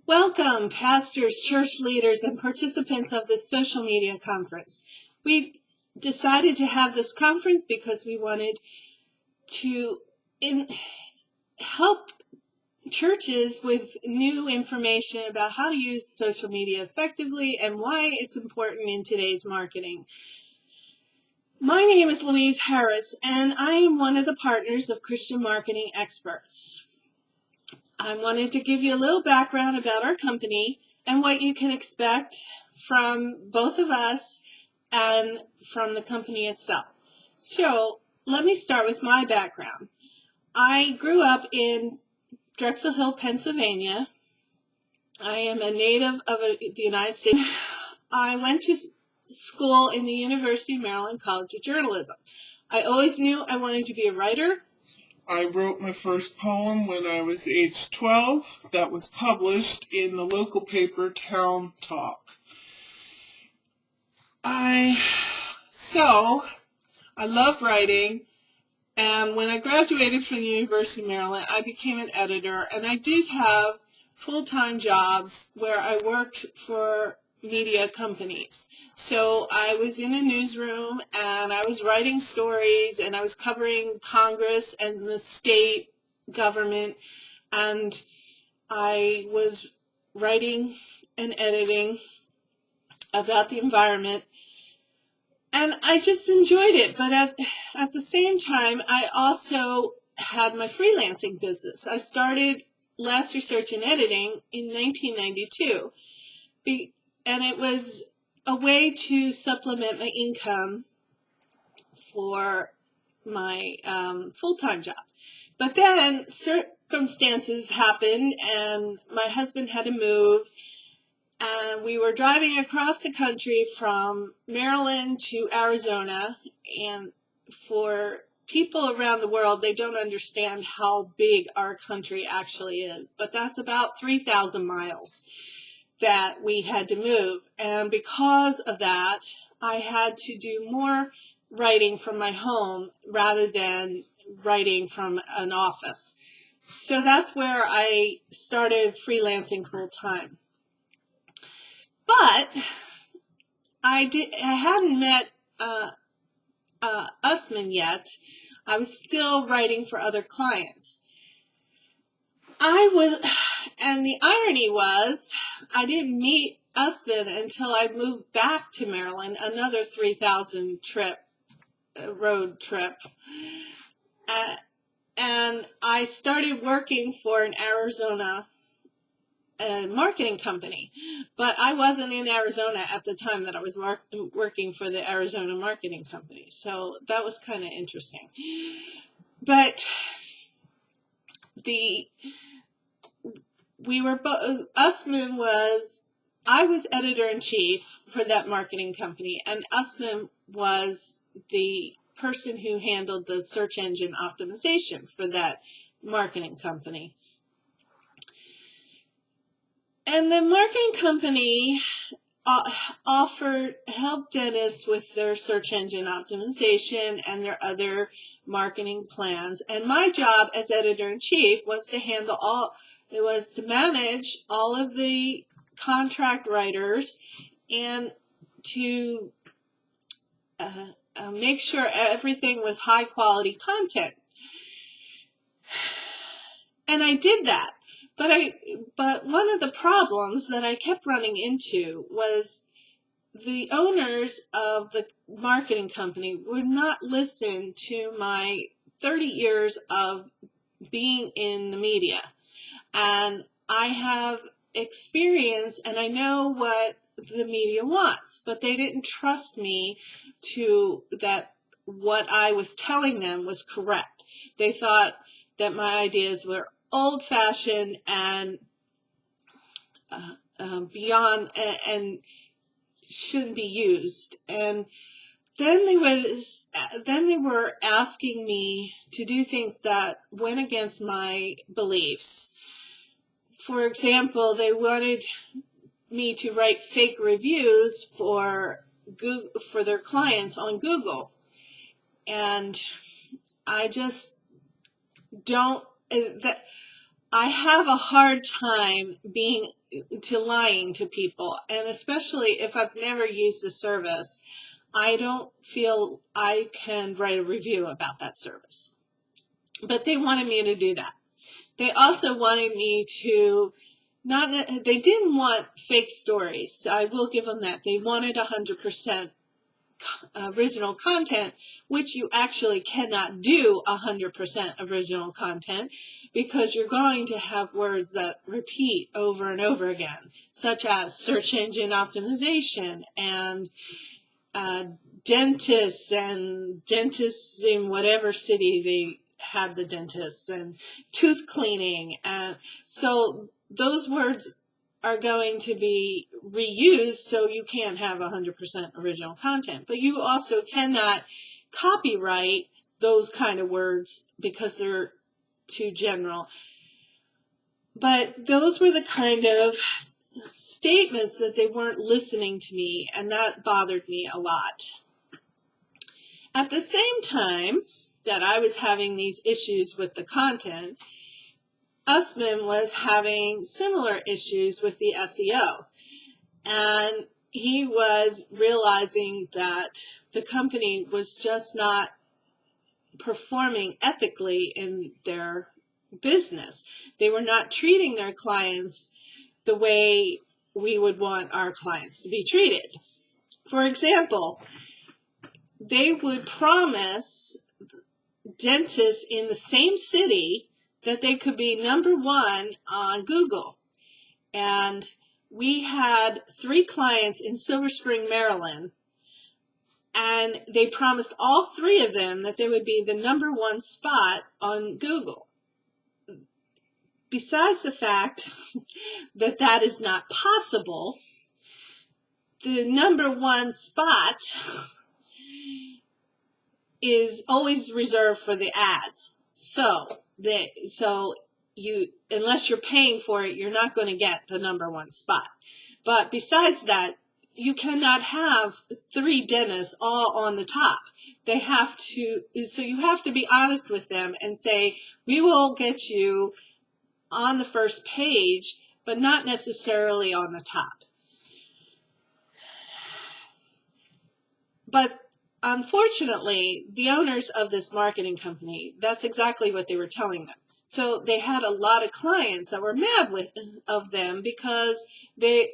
Welcome, pastors, church leaders, and participants of this social media conference. We decided to have this conference because we wanted to help churches with new information about how to use social media effectively and why it's important in today's marketing. My name is Louise Harris, and I am one of the partners of Christian Marketing Experts. I wanted to give you a little background about our company and what you can expect from both of us and from the company itself. So let me start with my background. I grew up in Drexel Hill, Pennsylvania. I am a native of the United States. I went to school in the University of Maryland College of Journalism. I always knew I wanted to be a writer. I wrote my first poem when I was age 12 that was published in the local paper Town Talk. I love writing, and when I graduated from the University of Maryland, I became an editor, and I did have full-time jobs where I worked for media companies. So I was in a newsroom, and I was writing stories, and I was covering Congress and the state government, and I was writing and editing about the environment, and I just enjoyed it. But at the same time, I also had my freelancing business. I started Last Research and Editing in 1992, and it was a way to supplement my income for my full-time job. But then circumstances happened, and my husband had to move, and we were driving across the country from Maryland to Arizona, and for people around the world, they don't understand how big our country actually is, but that's about 3,000 miles that we had to move. And because of that, I had to do more writing from my home rather than writing from an office. So that's where I started freelancing full time. But I hadn't met Usman yet. I was still writing for other clients. And the irony was, I didn't meet Usman until I moved back to Maryland, another 3,000 road trip. And I started working for an Arizona marketing company, but I wasn't in Arizona at the time that I was working for the Arizona marketing company. So that was kind of interesting. But I was editor-in-chief for that marketing company, and Usman was the person who handled the search engine optimization for that marketing company. And the marketing company helped dentists with their search engine optimization and their other marketing plans. And my job as editor-in-chief was to manage all of the contract writers and to make sure everything was high quality content. And I did that. But one of the problems that I kept running into was the owners of the marketing company would not listen to my 30 years of being in the media. And I have experience and I know what the media wants, but they didn't trust me that what I was telling them was correct. They thought that my ideas were old-fashioned and beyond and shouldn't be used. And then they were asking me to do things that went against my beliefs. For example, they wanted me to write fake reviews for their clients on Google, and I just don't. I have a hard time lying to people, and especially if I've never used the service, I don't feel I can write a review about that service. But they wanted me to do that. They also wanted me to they didn't want fake stories. So I will give them that. They wanted 100% original content, which you actually cannot do 100% original content because you're going to have words that repeat over and over again, such as search engine optimization and dentists in whatever city they had the dentists and tooth cleaning. And so those words are going to be reused, so you can't have 100% original content. But you also cannot copyright those kind of words because they're too general. But those were the kind of statements that they weren't listening to me, and that bothered me a lot. At the same time that I was having these issues with the content, Usman was having similar issues with the SEO. And he was realizing that the company was just not performing ethically in their business. They were not treating their clients the way we would want our clients to be treated. For example, they would promise dentists in the same city that they could be number one on Google. And we had 3 clients in Silver Spring, Maryland, and they promised all 3 of them that they would be the number 1 spot on Google. Besides the fact that that is not possible, the number 1 spot is always reserved for the ads. So unless you're paying for it, you're not going to get the number 1 spot. But besides that, you cannot have 3 dentists all on the top. So you have to be honest with them and say, we will get you on the first page, but not necessarily on the top. But unfortunately, the owners of this marketing company, that's exactly what they were telling them. So they had a lot of clients that were mad of them because the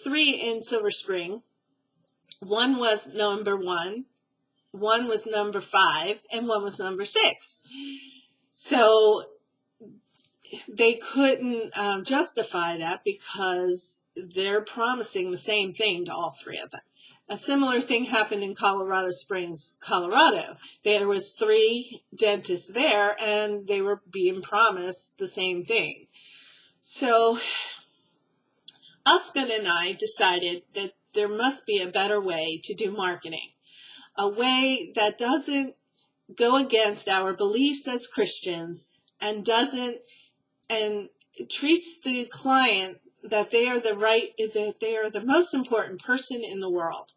3 in Silver Spring, 1 was number 1, 1 was number 5, and 1 was number 6. So they couldn't justify that because they're promising the same thing to all 3 of them. A similar thing happened in Colorado Springs, Colorado. There was 3 dentists there, and they were being promised the same thing. So Usman and I decided that there must be a better way to do marketing, a way that doesn't go against our beliefs as Christians and treats the client that they are the most important person in the world,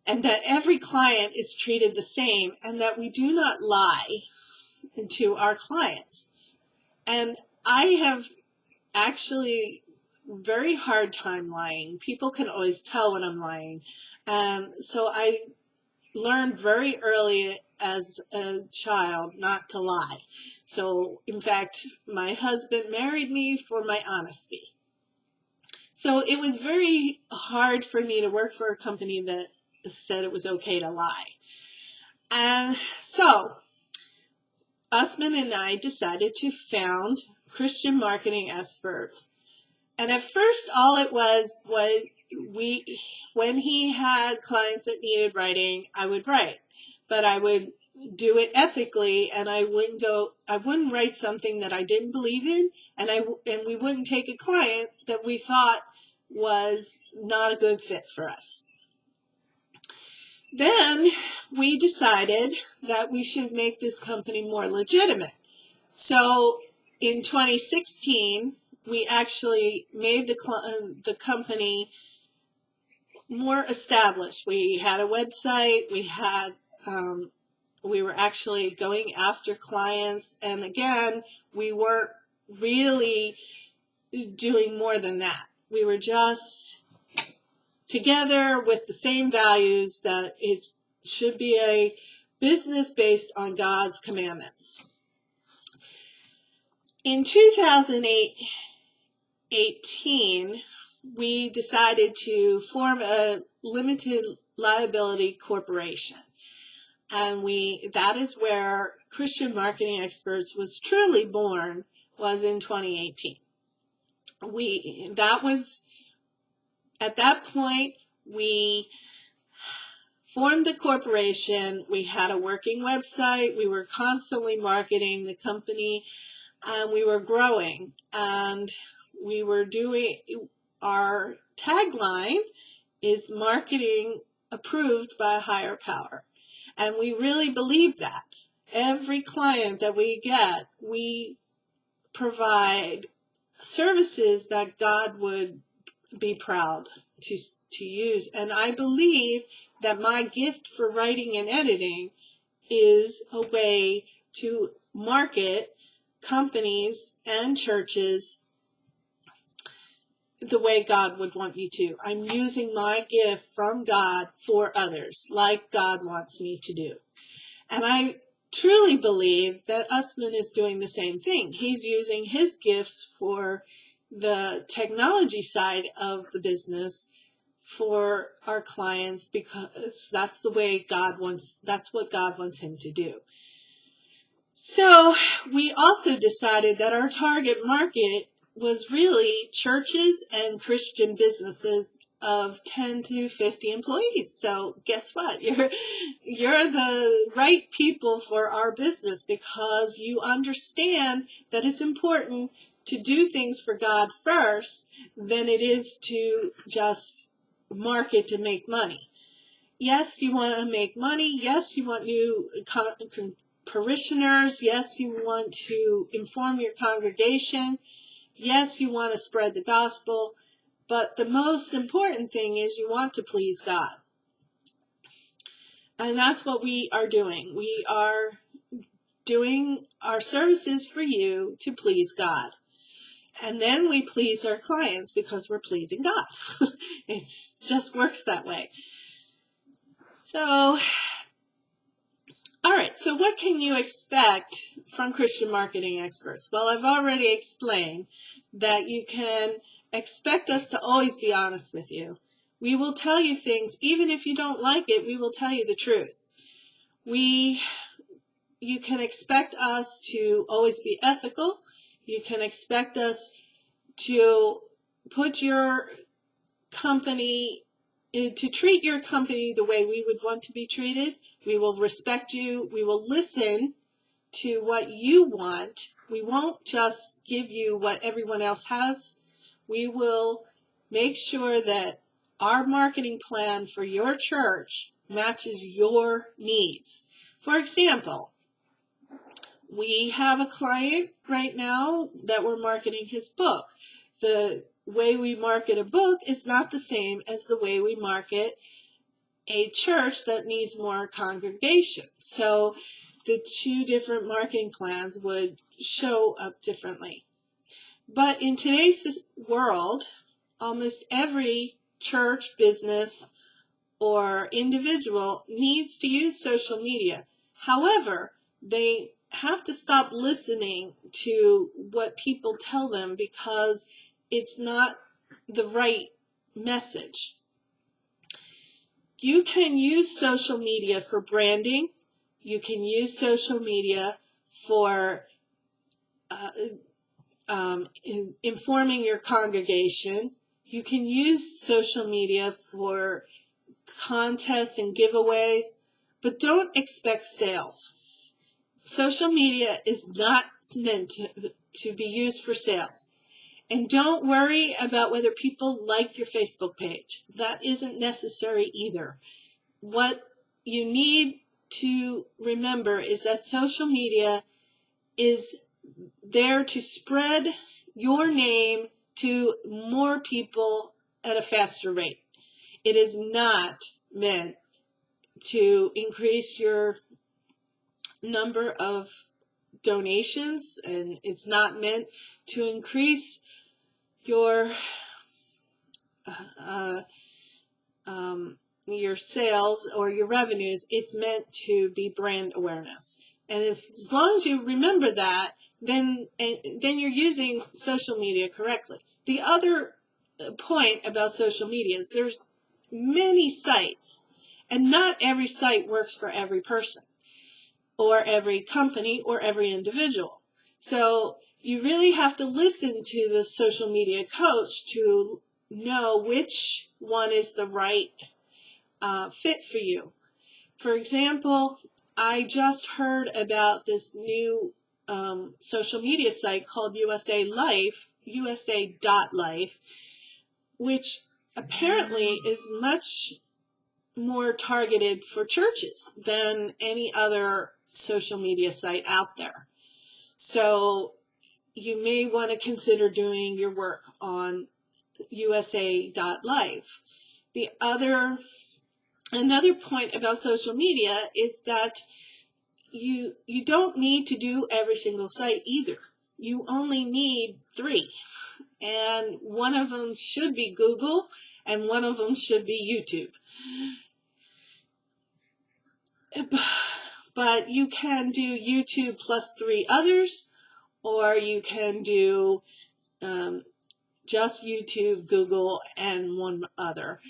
and that every client is treated the same, and that we do not lie to our clients. And I have actually very hard time lying. People can always tell when I'm lying. So I learned very early as a child not to lie. So in fact, my husband married me for my honesty. So it was very hard for me to work for a company that said it was okay to lie. And so Usman and I decided to found Christian marketing experts. And at first, all it was when he had clients that needed writing, I would write, but I would do it ethically, and I wouldn't write something that I didn't believe in, and we wouldn't take a client that we thought was not a good fit for us. Then we decided that we should make this company more legitimate. So in 2016, we actually made the company more established. We had a website. We were actually going after clients, and again, we weren't really doing more than that. We were just together with the same values that it should be a business based on God's commandments. In 2018, we decided to form a limited liability corporation. And that is where Christian Marketing Experts was truly born, was in 2018. At that point, we formed the corporation. We had a working website. We were constantly marketing the company, and we were growing. And we were doing, our tagline is marketing approved by a higher power. And we really believe that. Every client that we get, we provide services that God would be proud to use. And I believe that my gift for writing and editing is a way to market companies and churches the way God would want me to. I'm using my gift from God for others, like God wants me to do. And I truly believe that Usman is doing the same thing. He's using his gifts for the technology side of the business for our clients, because that's the way that's what God wants him to do. So we also decided that our target market was really churches and Christian businesses of 10 to 50 employees. So guess what? You're the right people for our business, because you understand that it's important to do things for God first than it is to just market to make money. Yes, you want to make money. Yes, you want new parishioners. Yes, you want to inform your congregation. Yes, you want to spread the gospel. But the most important thing is you want to please God. And that's what we are doing. We are doing our services for you to please God. And then we please our clients because we're pleasing God. It just works that way. So, all right, so what can you expect from Christian Marketing Experts? Well, I've already explained that you can expect us to always be honest with you. We will tell you things, even if you don't like it, we will tell you the truth. You can expect us to always be ethical. You can expect us to put your company, to treat your company the way we would want to be treated. We will respect you. We will listen to what you want. We won't just give you what everyone else has. We will make sure that our marketing plan for your church matches your needs. For example, we have a client right now that we're marketing his book. The way we market a book is not the same as the way we market a church that needs more congregation. So the two different marketing plans would show up differently. But in today's world, almost every church, business, or individual needs to use social media. However, they have to stop listening to what people tell them because it's not the right message. You can use social media for branding. You can use social media for informing your congregation. You can use social media for contests and giveaways, but don't expect sales. Social media is not meant to be used for sales. And don't worry about whether people like your Facebook page. That isn't necessary either. What you need to remember is that social media is there to spread your name to more people at a faster rate. It is not meant to increase your number of donations, and it's not meant to increase your your sales or your revenues. It's meant to be brand awareness. And as long as you remember that, then you're using social media correctly. The other point about social media is there's many sites, and not every site works for every person or every company or every individual. So you really have to listen to the social media coach to know which one is the right fit for you. For example, I just heard about this new social media site called USA.life, which apparently is much more targeted for churches than any other social media site out there. So you may want to consider doing your work on USA.life. Another point about social media is that you don't need to do every single site either. You only need 3, and one of them should be Google, and one of them should be YouTube. But you can do YouTube plus 3 others, or you can do just YouTube, Google, and one other.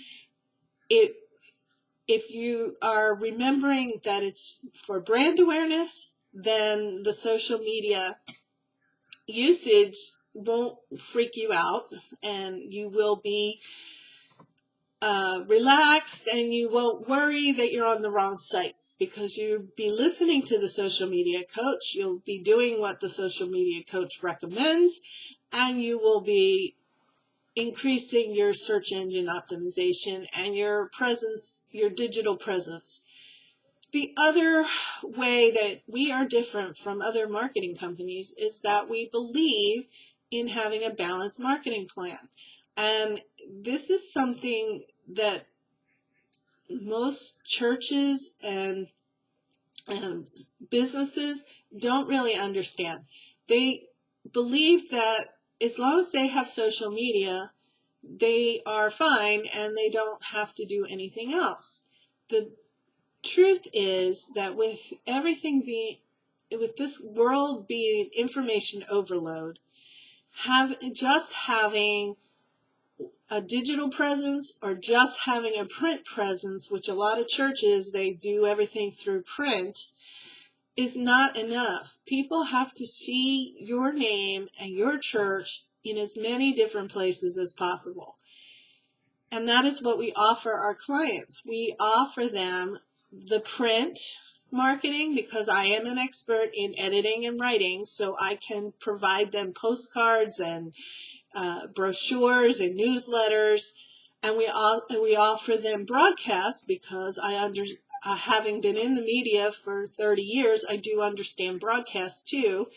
If you are remembering that it's for brand awareness, then the social media usage won't freak you out, and you will be relaxed, and you won't worry that you're on the wrong sites, because you'll be listening to the social media coach, you'll be doing what the social media coach recommends, and you will be increasing your search engine optimization and your presence, your digital presence. The other way that we are different from other marketing companies is that we believe in having a balanced marketing plan. And this is something that most churches and businesses don't really understand. They believe that as long as they have social media, they are fine and they don't have to do anything else. The truth is that with this world being information overload, having a digital presence or just having a print presence, which a lot of churches, they do everything through print, is not enough. People have to see your name and your church in as many different places as possible. And that is what we offer our clients. We offer them the print marketing, because I am an expert in editing and writing, so I can provide them postcards and brochures and newsletters. And we offer them broadcast, because having been in the media for 30 years, I do understand broadcast too.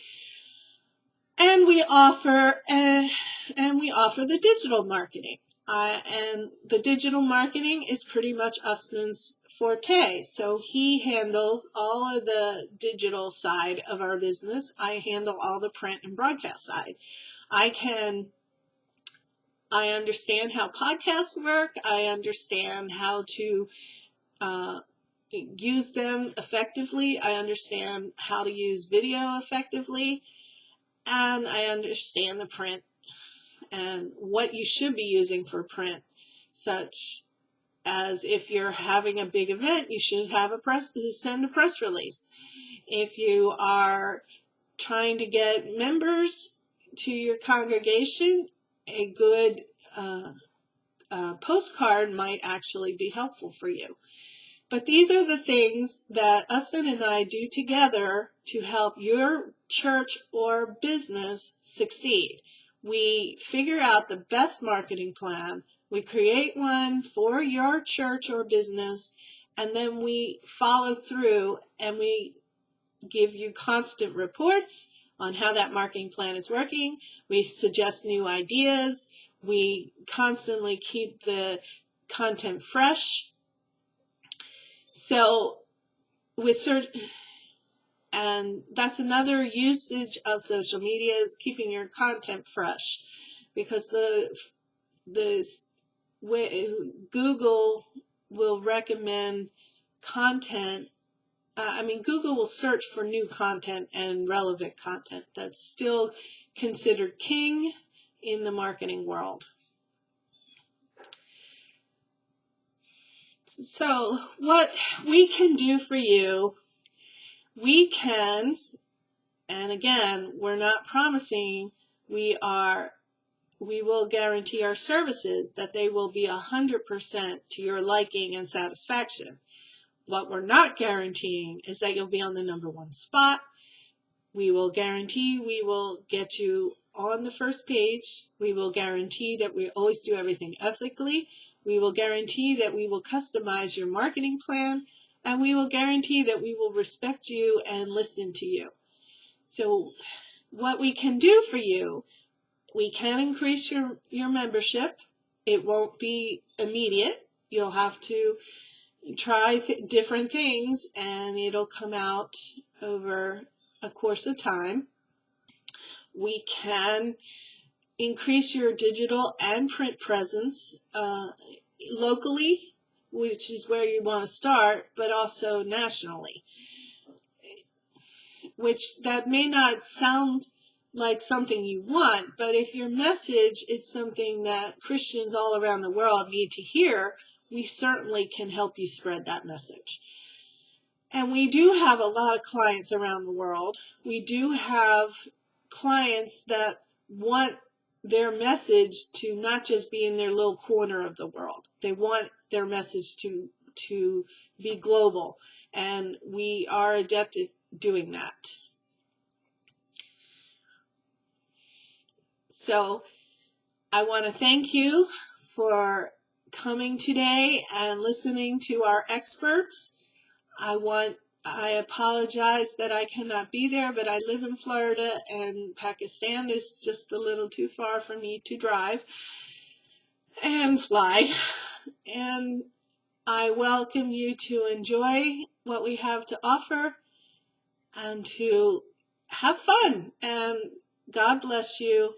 And we offer the digital marketing. And the digital marketing is pretty much Usman's forte. So he handles all of the digital side of our business. I handle all the print and broadcast side. I understand how podcasts work. I understand how to use them effectively. I understand how to use video effectively. And I understand the print and what you should be using for print, such as if you're having a big event, you should have send a press release. If you are trying to get members to your congregation, a good postcard might actually be helpful for you. But these are the things that Usman and I do together to help your church or business succeed. We figure out the best marketing plan, we create one for your church or business, and then we follow through and we give you constant reports on how that marketing plan is working. We suggest new ideas. We constantly keep the content fresh. So with And that's another usage of social media, is keeping your content fresh, because the Google will recommend content. Google will search for new content and relevant content. That's still considered king in the marketing world. So what we can do for you, we can, and again, we're not promising, we will guarantee our services that they will be 100% to your liking and satisfaction. What we're not guaranteeing is that you'll be on the #1 spot. We will guarantee we will get you on the first page. We will guarantee that we always do everything ethically. We will guarantee that we will customize your marketing plan. And we will guarantee that we will respect you and listen to you. So what we can do for you, we can increase your membership. It won't be immediate. You'll have to try different things, and it'll come out over a course of time. We can increase your digital and print presence locally, which is where you want to start, but also nationally, which that may not sound like something you want, but if your message is something that Christians all around the world need to hear, we certainly can help you spread that message. And we do have a lot of clients around the world. We do have clients that want their message to not just be in their little corner of the world. They want their message to be global, and we are adept at doing that. So I want to thank you for coming today and listening to our experts. I apologize that I cannot be there, but I live in Florida, and Pakistan is just a little too far for me to drive and fly. And I welcome you to enjoy what we have to offer and to have fun. And God bless you.